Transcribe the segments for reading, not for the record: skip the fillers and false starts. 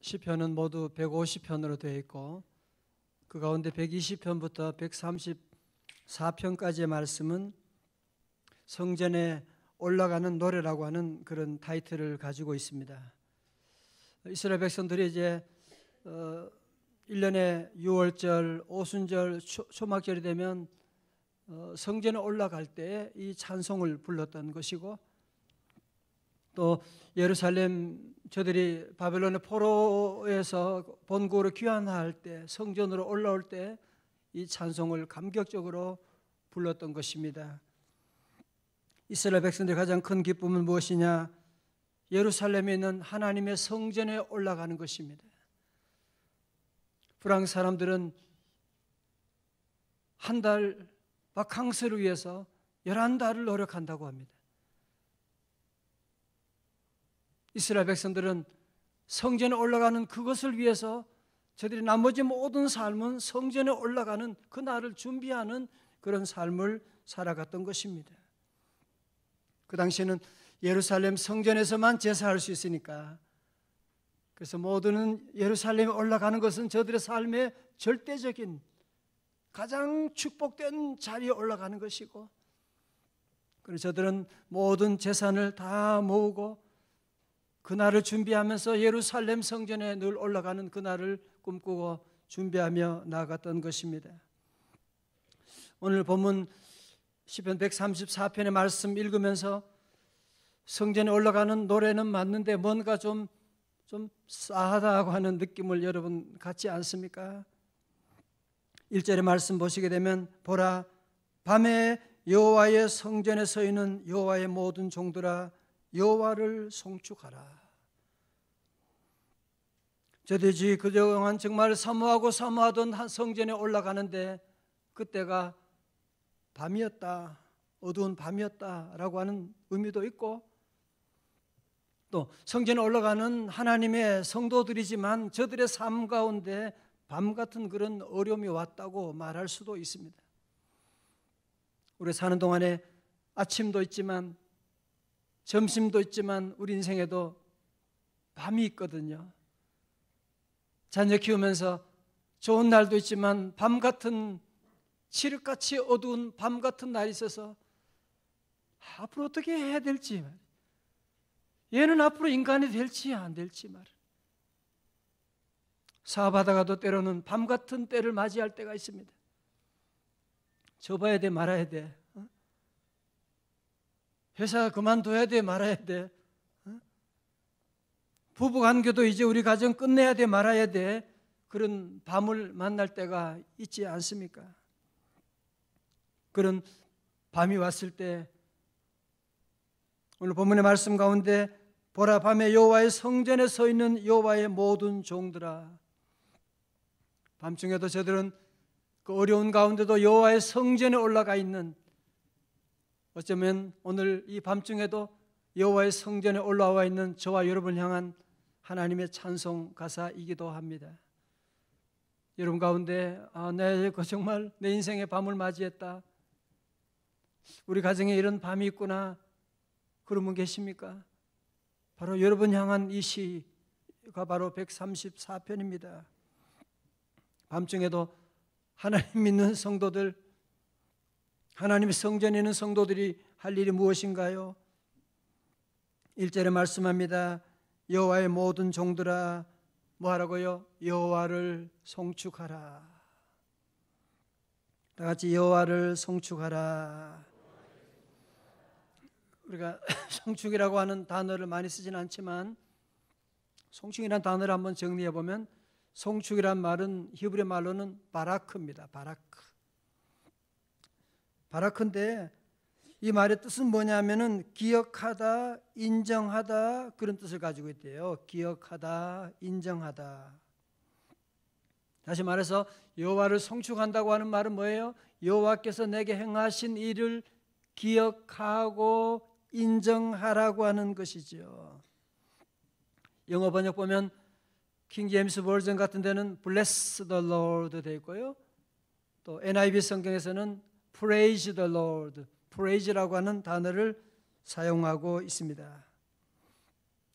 시편은 모두 150편으로 되어 있고 그 가운데 120편부터 134편까지의 말씀은 성전에 올라가는 노래라고 하는 그런 타이틀을 가지고 있습니다. 이스라엘 백성들이 이제 1년에 6월절, 오순절, 초막절이 되면 성전에 올라갈 때 이 찬송을 불렀던 것이고, 또 예루살렘 저들이 바벨론의 포로에서 본국으로 귀환할 때, 성전으로 올라올 때 이 찬송을 감격적으로 불렀던 것입니다. 이스라엘 백성들의 가장 큰 기쁨은 무엇이냐? 예루살렘에 있는 하나님의 성전에 올라가는 것입니다. 프랑스 사람들은 한 달 바캉스를 위해서 11달을 노력한다고 합니다. 이스라엘 백성들은 성전에 올라가는 그것을 위해서 저들이 나머지 모든 삶은 성전에 올라가는 그 날을 준비하는 그런 삶을 살아갔던 것입니다. 그 당시에는 예루살렘 성전에서만 제사할 수 있으니까, 그래서 모두는 예루살렘에 올라가는 것은 저들의 삶의 절대적인 가장 축복된 자리에 올라가는 것이고, 그래서 저들은 모든 재산을 다 모으고 그날을 준비하면서 예루살렘 성전에 늘 올라가는 그날을 꿈꾸고 준비하며 나아갔던 것입니다. 오늘 본문 시편 134편의 말씀 읽으면서 성전에 올라가는 노래는 맞는데 뭔가 좀 싸하다고 하는 느낌을 여러분 갖지 않습니까? 1절의 말씀 보시게 되면, 보라, 밤에 여호와의 성전에 서 있는 여호와의 모든 종들아, 여호와를 송축하라. 저들이 그동안 정말 사모하던 한 성전에 올라가는데 그때가 밤이었다, 어두운 밤이었다라고 하는 의미도 있고, 또 성전에 올라가는 하나님의 성도들이지만 저들의 삶 가운데 밤 같은 그런 어려움이 왔다고 말할 수도 있습니다. 우리 사는 동안에 아침도 있지만 점심도 있지만 우리 인생에도 밤이 있거든요. 자녀 키우면서 좋은 날도 있지만 밤 같은, 칠흑같이 어두운 밤 같은 날이 있어서 앞으로 어떻게 해야 될지, 얘는 앞으로 인간이 될지 안 될지 말. 사업하다가도 때로는 밤 같은 때를 맞이할 때가 있습니다. 접어야 돼 말아야 돼? 회사 그만둬야 돼 말아야 돼? 부부관계도 이제 우리 가정 끝내야 돼 말아야 돼? 그런 밤을 만날 때가 있지 않습니까? 그런 밤이 왔을 때 오늘 본문의 말씀 가운데, 보라, 밤에 여호와의 성전에 서 있는 여호와의 모든 종들아. 밤중에도 저들은 그 어려운 가운데도 여호와의 성전에 올라가 있는, 어쩌면 오늘 이 밤중에도 여호와의 성전에 올라와 있는 저와 여러분을 향한 하나님의 찬송 가사이기도 합니다. 여러분 가운데 내가 정말 내 인생의 밤을 맞이했다, 우리 가정에 이런 밤이 있구나, 그런 분 계십니까? 바로 여러분 향한 이 시가 바로 134편입니다. 밤중에도 하나님 믿는 성도들, 하나님의 성전에 있는 성도들이 할 일이 무엇인가요? 1절에 말씀합니다. 여호와의 모든 종들아, 뭐 하라고요? 여호와를 송축하라. 다 같이 여호와를 송축하라. 우리가 송축이라고 하는 단어를 많이 쓰지는 않지만 송축이라는 단어를 한번 정리해 보면, 송축이란 말은 히브리 말로는 바라크입니다. 바라크인데 이 말의 뜻은 뭐냐면은 기억하다, 인정하다, 그런 뜻을 가지고 있대요. 기억하다, 인정하다. 다시 말해서 여호와를 송축한다고 하는 말은 뭐예요? 여호와께서 내게 행하신 일을 기억하고 인정하라고 하는 것이죠. 영어 번역 보면 킹 제임스 버전 같은 데는 Bless the Lord 되어 있고요. 또 NIV 성경에서는 Praise the Lord, Praise라고 하는 단어를 사용하고 있습니다.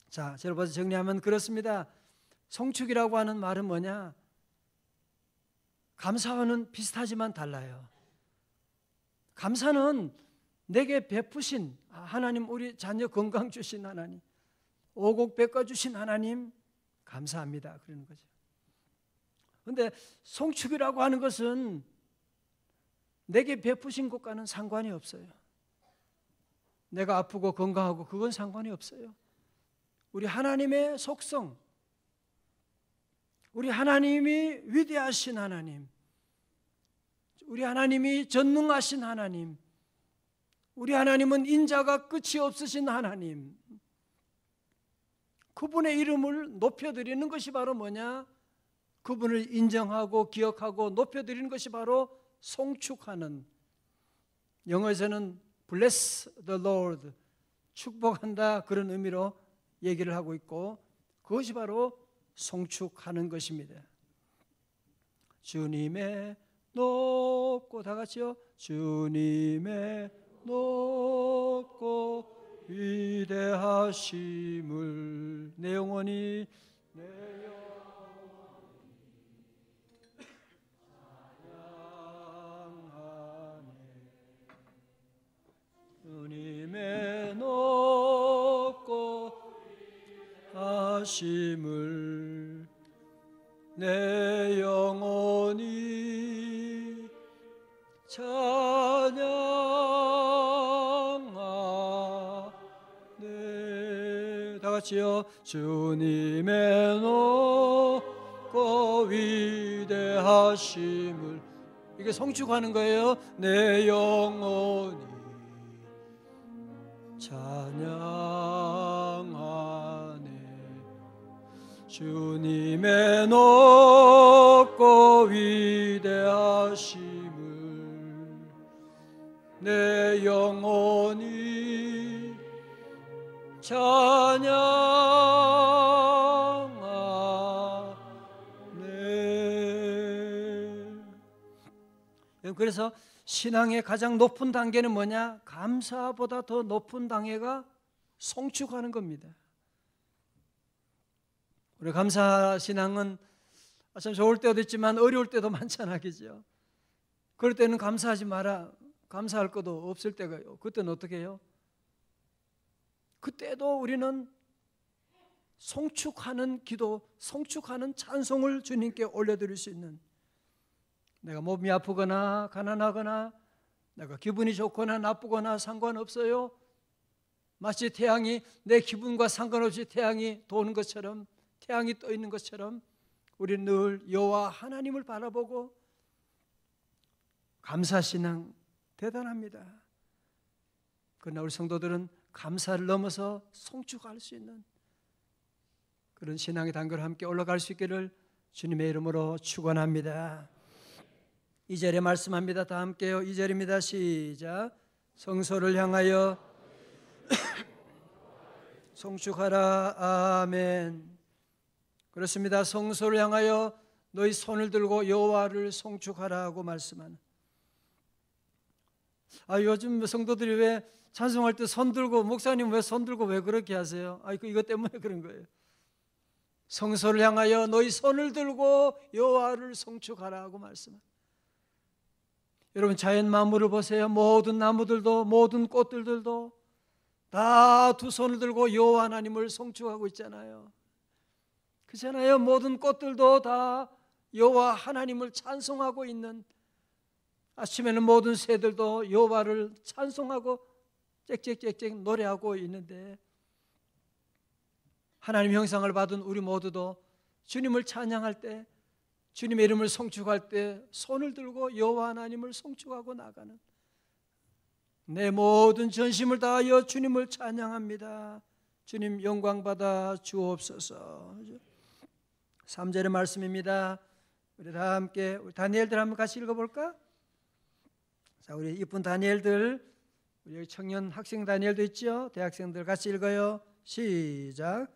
자, 여러분 정리하면 그렇습니다. 송축이라고 하는 말은 뭐냐? 감사와는 비슷하지만 달라요. 감사는 내게 베푸신 하나님, 우리 자녀 건강 주신 하나님, 오곡 백과 주신 하나님 감사합니다 그러는 거죠. 그런데 송축이라고 하는 것은 내게 베푸신 것과는 상관이 없어요. 내가 아프고 건강하고 그건 상관이 없어요. 우리 하나님의 속성, 우리 하나님이 위대하신 하나님, 우리 하나님이 전능하신 하나님, 우리 하나님은 인자가 끝이 없으신 하나님, 그분의 이름을 높여드리는 것이 바로 뭐냐? 그분을 인정하고 기억하고 높여드리는 것이 바로 송축하는, 영어에서는 bless the Lord, 축복한다 그런 의미로 얘기를 하고 있고, 그것이 바로 송축하는 것입니다. 주님의 높고, 다 같이요, 주님의 높고 위대하심을 내 영혼이 주님의 높고 하심을 내 영혼이 찬양하네. 다 같이요. 주님의 높고 위대하심을, 이게 송축하는 거예요. 내 영혼이 찬양하네. 주님의 높고 위대하심을 내 영혼이 찬양하네. 그래서 신앙의 가장 높은 단계는 뭐냐? 감사보다 더 높은 단계가 송축하는 겁니다. 우리 감사 신앙은 참 좋을 때도 있지만 어려울 때도 많잖아, 그죠? 그럴 때는 감사하지 마라, 감사할 것도 없을 때가, 그때는 어떻게 해요? 그때도 우리는 송축하는 기도, 송축하는 찬송을 주님께 올려드릴 수 있는, 내가 몸이 아프거나 가난하거나 내가 기분이 좋거나 나쁘거나 상관없어요. 마치 태양이 내 기분과 상관없이 태양이 도는 것처럼, 태양이 떠 있는 것처럼 우리는 늘 여호와 하나님을 바라보고, 감사신앙 대단합니다. 그러나 우리 성도들은 감사를 넘어서 송축할 수 있는 그런 신앙의 단계로 함께 올라갈 수 있기를 주님의 이름으로 축원합니다. 2절에 말씀합니다. 다 함께요. 2절입니다. 시작. 성소를 향하여 송축하라. 아멘. 그렇습니다. 성소를 향하여 너희 손을 들고 여호와를 송축하라고 말씀하는. 요즘 성도들이 왜 찬송할 때 손 들고, 목사님 왜 손 들고 왜 그렇게 하세요? 이것 때문에 그런 거예요. 성소를 향하여 너희 손을 들고 여호와를 송축하라고 말씀합니다. 여러분, 자연 만물을 보세요. 모든 나무들도 모든 꽃들도 다 두 손을 들고 여호와 하나님을 송축하고 있잖아요. 그렇잖아요. 모든 꽃들도 다 여호와 하나님을 찬송하고 있는, 아침에는 모든 새들도 여호와를 찬송하고 짹짹짹짹 노래하고 있는데, 하나님 형상을 받은 우리 모두도 주님을 찬양할 때, 주님의 이름을 송축할 때 손을 들고 여호와 하나님을 송축하고 나가는, 내 모든 전심을 다하여 주님을 찬양합니다. 주님 영광 받아 주옵소서. 3절의 말씀입니다. 우리 다 함께, 우리 다니엘들 한번 같이 읽어볼까? 자, 우리 이쁜 다니엘들, 우리 청년 학생 다니엘도 있죠? 대학생들 같이 읽어요. 시작.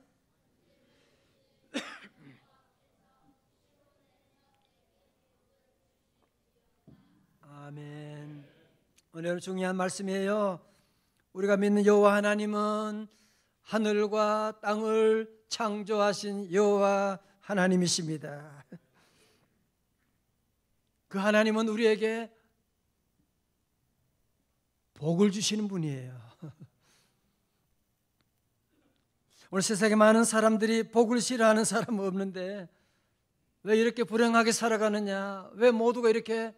아멘. 오늘 중요한 말씀이에요. 우리가 믿는 여호와 하나님은 하늘과 땅을 창조하신 여호와 하나님이십니다. 그 하나님은 우리에게 복을 주시는 분이에요. 오늘 세상에 많은 사람들이 복을 싫어하는 사람은 없는데 왜 이렇게 불행하게 살아가느냐? 왜 모두가 이렇게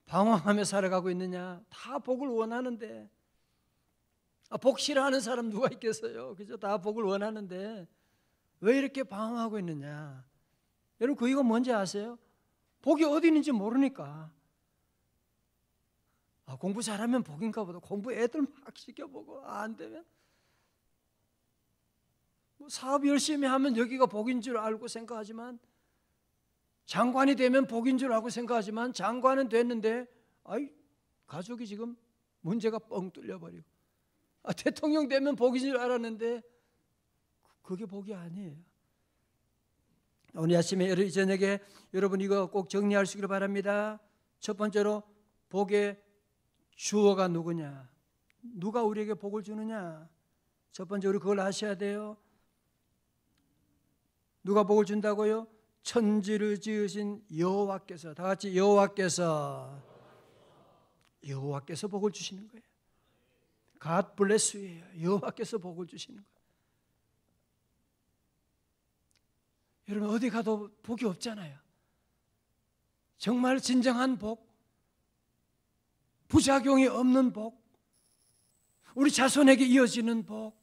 방황하며 살아가고 있느냐? 다 복을 원하는데, 복 싫어하는 사람 누가 있겠어요? 그죠? 다 복을 원하는데 왜 이렇게 방황하고 있느냐? 여러분 그 이유가 뭔지 아세요? 복이 어디 있는지 모르니까. 공부 잘하면 복인가 보다. 공부 애들 막 시켜보고 안 되면 사업 열심히 하면 여기가 복인 줄 알고 생각하지만, 장관이 되면 복인 줄 알고 생각하지만 장관은 됐는데 가족이 지금 문제가 뻥 뚫려버리고, 대통령 되면 복인 줄 알았는데 그게 복이 아니에요. 오늘 아침에 저녁에 여러분 이거 꼭 정리하시길 바랍니다. 첫 번째로 복의 주어가 누구냐? 누가 우리에게 복을 주느냐? 첫 번째 우리 그걸 아셔야 돼요. 누가 복을 준다고요? 천지를 지으신 여호와께서, 다 같이 여호와께서 복을 주시는 거예요. God bless you예요. 여호와께서 복을 주시는 거예요. 여러분 어디 가도 복이 없잖아요. 정말 진정한 복, 부작용이 없는 복, 우리 자손에게 이어지는 복,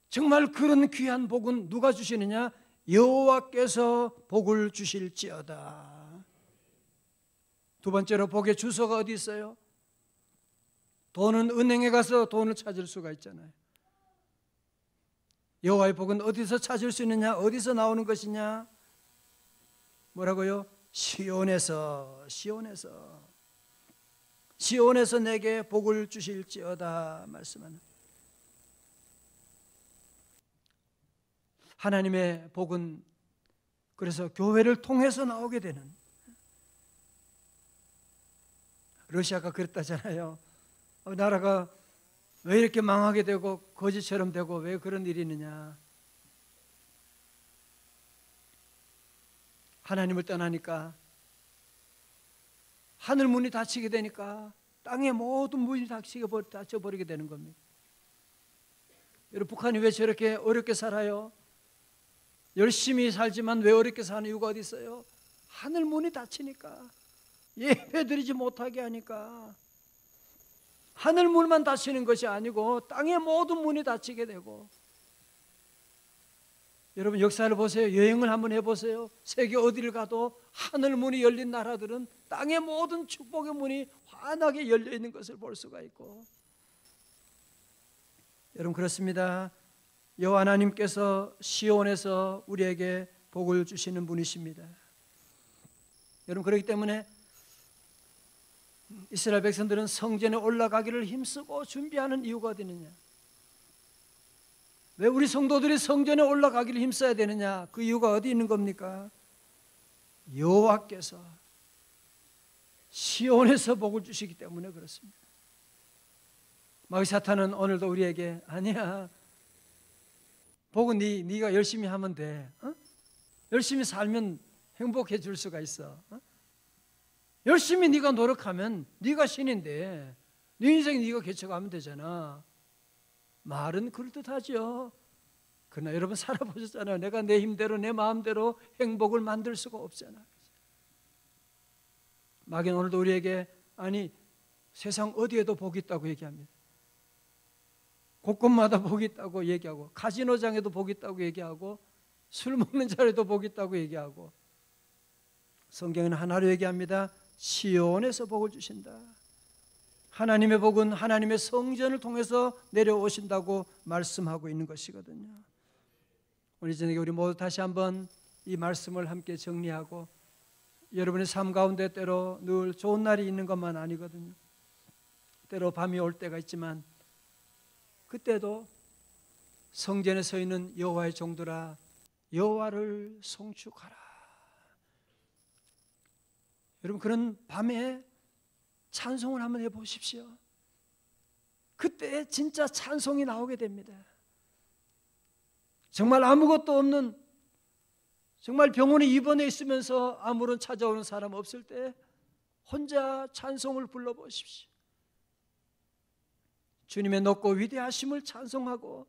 정말 그런 귀한 복은 누가 주시느냐? 여호와께서 복을 주실지어다. 두 번째로 복의 주소가 어디 있어요? 돈은 은행에 가서 돈을 찾을 수가 있잖아요. 여호와의 복은 어디서 찾을 수 있느냐? 어디서 나오는 것이냐? 뭐라고요? 시온에서 내게 복을 주실지어다 말씀하는. 하나님의 복은 그래서 교회를 통해서 나오게 되는, 러시아가 그랬다잖아요. 나라가 왜 이렇게 망하게 되고 거지처럼 되고 왜 그런 일이 있느냐? 하나님을 떠나니까 하늘 문이 닫히게 되니까 땅의 모든 문이 닫혀버리게 되는 겁니다. 여러분 북한이 왜 저렇게 어렵게 살아요? 열심히 살지만 왜 어렵게 사는 이유가 어디 있어요? 하늘 문이 닫히니까, 예배드리지 못하게 하니까. 하늘 문만 닫히는 것이 아니고 땅의 모든 문이 닫히게 되고. 여러분 역사를 보세요. 여행을 한번 해보세요. 세계 어디를 가도 하늘 문이 열린 나라들은 땅의 모든 축복의 문이 환하게 열려 있는 것을 볼 수가 있고. 여러분 그렇습니다. 여호와 하나님께서 시온에서 우리에게 복을 주시는 분이십니다. 여러분 그렇기 때문에 이스라엘 백성들은 성전에 올라가기를 힘쓰고 준비하는 이유가 어디 있느냐? 왜 우리 성도들이 성전에 올라가기를 힘써야 되느냐? 그 이유가 어디 있는 겁니까? 여호와께서 시온에서 복을 주시기 때문에 그렇습니다. 마귀 사탄은 오늘도 우리에게 아니야, 복은 네가 열심히 하면 돼. 열심히 살면 행복해질 수가 있어. 열심히 네가 노력하면 네가 신인데 네 인생 네가 개척하면 되잖아. 말은 그럴듯하죠. 그러나 여러분 살아보셨잖아요. 내가 내 힘대로 내 마음대로 행복을 만들 수가 없잖아. 마귀는 오늘도 우리에게 아니 세상 어디에도 복이 있다고 얘기합니다. 곳곳마다 복이 있다고 얘기하고, 카지노장에도 복이 있다고 얘기하고, 술 먹는 자리에도 복이 있다고 얘기하고, 성경은 하나로 얘기합니다. 시온에서 복을 주신다. 하나님의 복은 하나님의 성전을 통해서 내려오신다고 말씀하고 있는 것이거든요. 오늘 저녁에 우리 모두 다시 한번 이 말씀을 함께 정리하고, 여러분의 삶 가운데 때로 늘 좋은 날이 있는 것만 아니거든요. 때로 밤이 올 때가 있지만 그때도 성전에 서 있는 여호와의 종들아 여호와를 송축하라. 여러분 그런 밤에 찬송을 한번 해보십시오. 그때 진짜 찬송이 나오게 됩니다. 정말 아무것도 없는, 정말 병원에 입원해 있으면서 아무런 찾아오는 사람 없을 때 혼자 찬송을 불러보십시오. 주님의 높고 위대하심을 찬송하고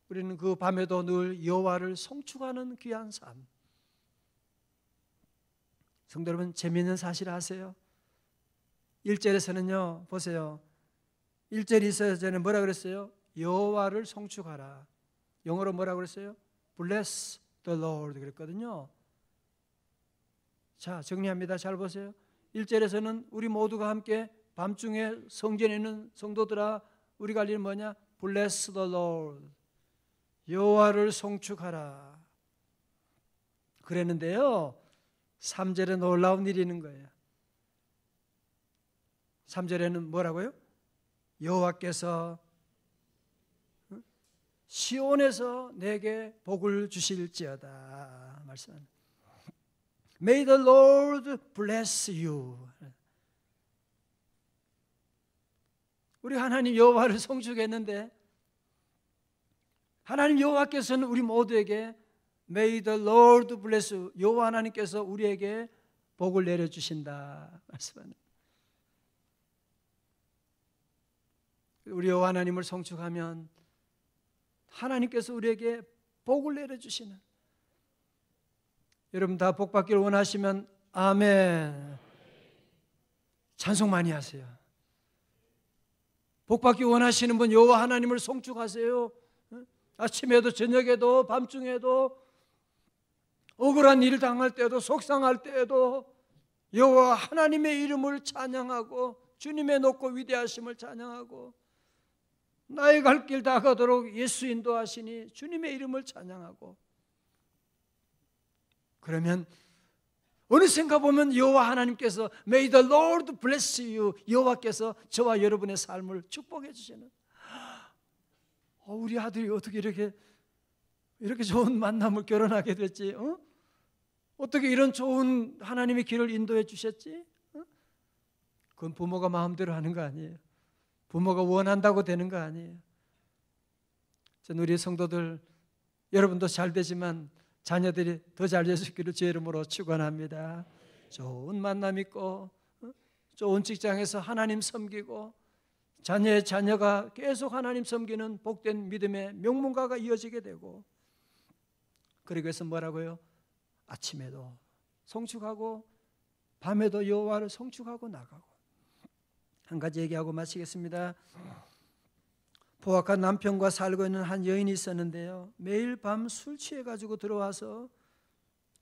우리는 그 밤에도 늘 여호와를 송축하는 귀한 삶. 성도 여러분, 재미있는 사실 아세요? 1절에서는요, 보세요. 1절이 있어야 전에 뭐라 그랬어요? 여호와를 송축하라. 영어로 뭐라 그랬어요? Bless the Lord 그랬거든요. 자, 정리합니다. 잘 보세요. 1절에서는 우리 모두가 함께 밤중에 성전에 있는 성도들아, 우리가 할 일은 뭐냐? Bless the Lord. 여호와를 송축하라. 그랬는데요, 3절에 놀라운 일이 있는 거예요. 3절에는 뭐라고요? 여호와께서 시온에서 내게 복을 주실지어다 말씀합니다. May the Lord bless you. 우리 하나님 여호와를 송축했는데 하나님 여호와께서는 우리 모두에게 May the Lord bless you. 여호와 하나님께서 우리에게 복을 내려주신다 말씀합니다. 우리 여호와 하나님을 송축하면 하나님께서 우리에게 복을 내려주시는, 여러분 다 복 받기를 원하시면 아멘. 찬송 많이 하세요. 복 받기 원하시는 분 여호와 하나님을 송축하세요. 아침에도 저녁에도 밤중에도 억울한 일을 당할 때도 속상할 때에도 여호와 하나님의 이름을 찬양하고 주님의 높고 위대하심을 찬양하고 나의 갈 길 다 가도록 예수 인도하시니 주님의 이름을 찬양하고, 그러면 어느샌가 보면 여호와 하나님께서 May the Lord bless you. 여호와께서 저와 여러분의 삶을 축복해 주시는, 우리 아들이 어떻게 이렇게 좋은 만남을 결혼하게 됐지? 어떻게 이런 좋은 하나님의 길을 인도해 주셨지? 그건 부모가 마음대로 하는 거 아니에요. 부모가 원한다고 되는 거 아니에요. 전 우리 성도들, 여러분도 잘 되지만 자녀들이 더 잘 될 수 있기를 주의 이름으로 축원합니다. 좋은 만남 있고 좋은 직장에서 하나님 섬기고 자녀의 자녀가 계속 하나님 섬기는 복된 믿음의 명문가가 이어지게 되고, 그러기 위해서 뭐라고요? 아침에도 송축하고 밤에도 여호와를 송축하고 나가고. 한 가지 얘기하고 마치겠습니다. 포악한 남편과 살고 있는 한 여인이 있었는데요, 매일 밤 술 취해가지고 들어와서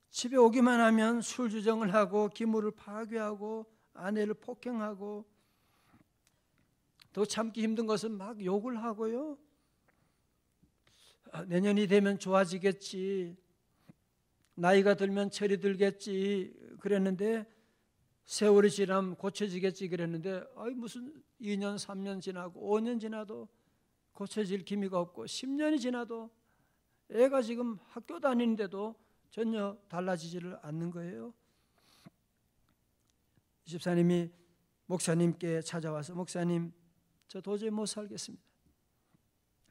집에 오기만 하면 술 주정을 하고 기물을 파괴하고 아내를 폭행하고, 더 참기 힘든 것은 막 욕을 하고요. 내년이 되면 좋아지겠지, 나이가 들면 철이 들겠지 그랬는데, 세월이 지나면 고쳐지겠지 그랬는데, 무슨 2년 3년 지나고 5년 지나도 고쳐질 기미가 없고, 10년이 지나도 애가 지금 학교 다니는데도 전혀 달라지지를 않는 거예요. 집사님이 목사님께 찾아와서, 목사님, 저 도저히 못 살겠습니다.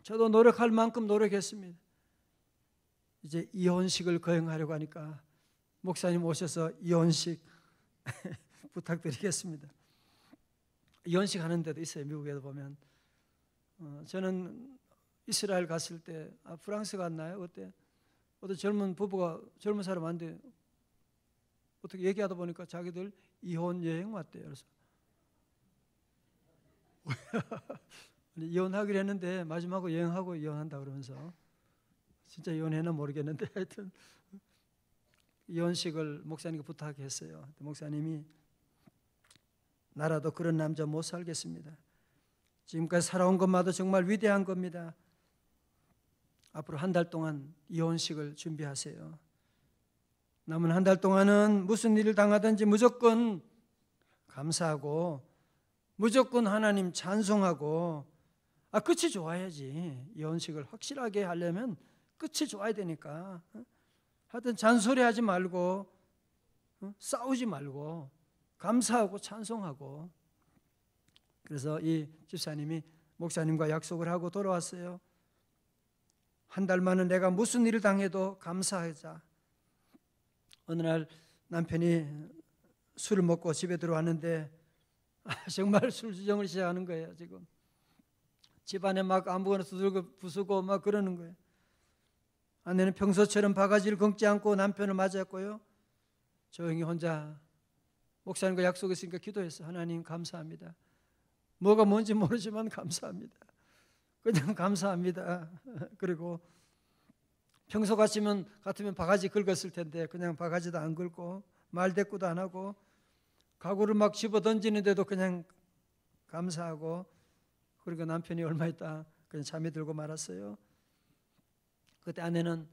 저도 노력할 만큼 노력했습니다. 이제 이혼식을 거행하려고 하니까 목사님 오셔서 이혼식 부탁드리겠습니다. 이혼식 하는 데도 있어요. 미국에도 보면. 저는 이스라엘 갔을 때, 프랑스 갔나요? 그때 어떤 젊은 부부가, 젊은 사람한테 어떻게 얘기하다 보니까 자기들 이혼 여행 왔대요. 그래서 이혼하기로 했는데 마지막으로 여행하고 이혼한다 그러면서, 진짜 이혼했나 모르겠는데 하여튼 이혼식을 목사님께 부탁했어요. 목사님이, 나라도 그런 남자 못 살겠습니다. 지금까지 살아온 것마다 정말 위대한 겁니다. 앞으로 한 달 동안 이혼식을 준비하세요. 남은 한 달 동안은 무슨 일을 당하든지 무조건 감사하고 무조건 하나님 찬송하고, 끝이 좋아야지. 이혼식을 확실하게 하려면 끝이 좋아야 되니까. 하여튼 잔소리하지 말고 싸우지 말고 감사하고 찬송하고. 그래서 이 집사님이 목사님과 약속을 하고 돌아왔어요. 한 달 만에 내가 무슨 일을 당해도 감사하자. 어느 날 남편이 술을 먹고 집에 들어왔는데 정말 술주정을 시작하는 거예요. 지금 집안에 막 아무거나 두들고 부수고 막 그러는 거예요. 아내는 평소처럼 바가지를 긁지 않고 남편을 맞았고요. 조용히 혼자 목사님과 약속했으니까 기도했어. 하나님 감사합니다. 뭐가 뭔지 모르지만 감사합니다. 그냥 감사합니다. 그리고 평소 같으면 바가지 긁었을 텐데 그냥 바가지도 안 긁고 말대꾸도 안 하고 가구를 막 집어 던지는데도 그냥 감사하고, 그리고 남편이 얼마 있다 그냥 잠이 들고 말았어요. 그때 아내는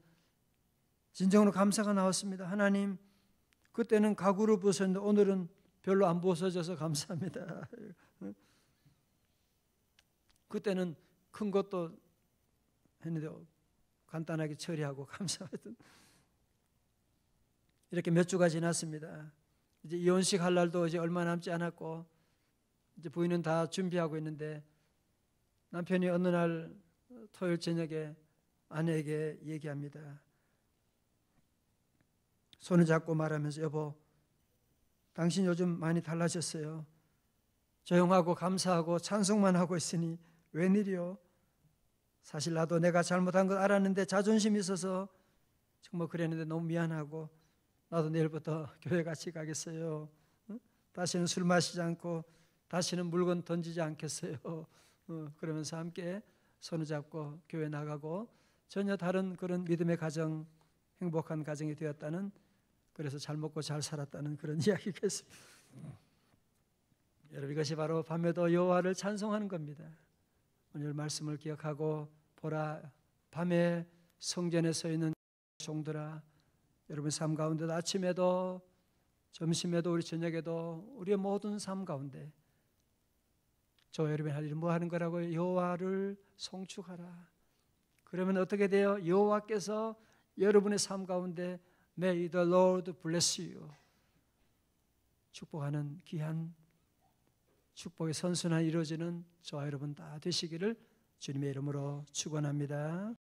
진정으로 감사가 나왔습니다. 하나님, 그때는 가구를 부쉈는데 오늘은 별로 안 부서져서 감사합니다. 그때는 큰 것도 했는데 간단하게 처리하고 감사하던. 이렇게 몇 주가 지났습니다. 이제 이혼식 할 날도 이제 얼마 남지 않았고 이제 부인은 다 준비하고 있는데 남편이 어느 날 토요일 저녁에 아내에게 얘기합니다. 손을 잡고 말하면서 여보, 당신 요즘 많이 달라졌어요. 조용하고 감사하고 찬송만 하고 있으니 웬일이요? 사실 나도 내가 잘못한 걸 알았는데 자존심이 있어서 정말 그랬는데 너무 미안하고 나도 내일부터 교회 같이 가겠어요. 다시는 술 마시지 않고 다시는 물건 던지지 않겠어요. 그러면서 함께 손을 잡고 교회 나가고 전혀 다른 그런 믿음의 가정, 행복한 가정이 되었다는, 그래서 잘 먹고 잘 살았다는 그런 이야기겠습니다. 여러분, 이것이 바로 밤에도 여호와를 찬송하는 겁니다. 오늘 말씀을 기억하고 보라, 밤에 성전에 서 있는 종들아, 여러분 삶 가운데도 아침에도 점심에도 우리 저녁에도 우리의 모든 삶 가운데 저 여러분이 할 일은 뭐 하는 거라고요? 여호와를 송축하라. 그러면 어떻게 돼요? 여호와께서 여러분의 삶 가운데 May the Lord bless you, 축복하는 귀한 축복의 선순환이 이루어지는 저와 여러분 다 되시기를 주님의 이름으로 축원합니다.